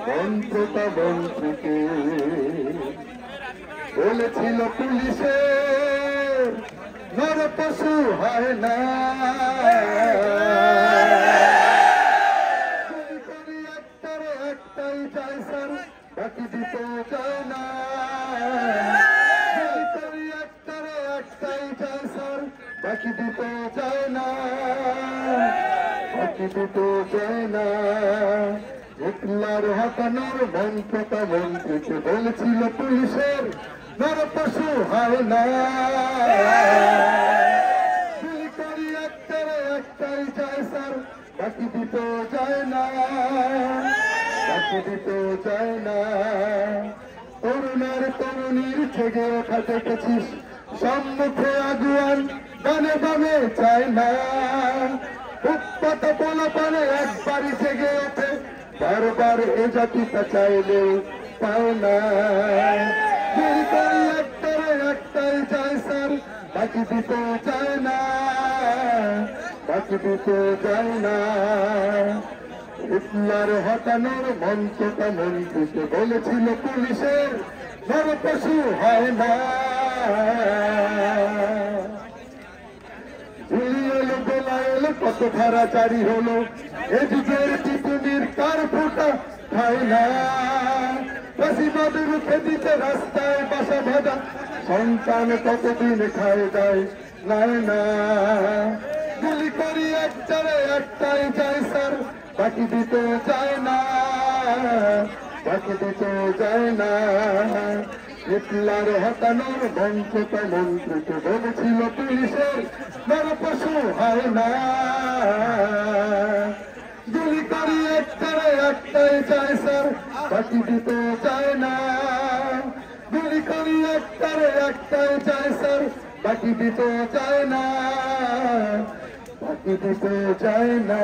মন্ত্রটা মন্ত্রীকে বলেছিল পুলিশে নর পশু হয় না, একটাই চাই স্যার বাকি দিতে চায় না, একটাই চাই স্যার বাকি দিতে চায় না, বাকি দিতে চায় না। হিটলার হটানোর মন্ত্রটা মন্ত্রীকে বলেছিল পুলিশের নর পশু হয় না, একটাই চায় স্যার বাকি দিতে চায় না, বাকি দিতে চায় না। তরুণের তরুণীর জেগে ওঠা দেখেছিস, সম্মুখে আগুয়ান গানে গানে চায় না, উৎপাত বলা পারে একবারই জেগে ওঠে, বারবার এ জাতিটা চাইলেও পায় না। একটাই চায় স্যার বাকি দিতে চায় না, বাকি দিতে চায় না। হিটলার হটানোর মন্ত্রটা মন্ত্রীকে বলেছিল পুলিশের নর পশু হয় না, ঝুলিয়ে বেলা এলো কত ধারা জারি হলো, এ যুগের টিপুনির কার ফোটা খায় না, ফাঁসিবাদের রুখে দিতে রাস্তায় বাসা বাঁধা সন্তান কতদিন খায় যায় নাই না। গুলি করি একটাই চাই স্যার বাকি দিতে চায় না, বাকি দিতে চায় না। হিটলার হটানোর মন্ত্রটা মন্ত্রীকে বলেছিল পুলিশের নর পশু হয় না, গুলি করি একটাই চাই স্যার বাকি দিতে চায় না, গুলি করি একটাই চাই স্যার বাকি দিতে চায় না, বাকি দিতে চায় না।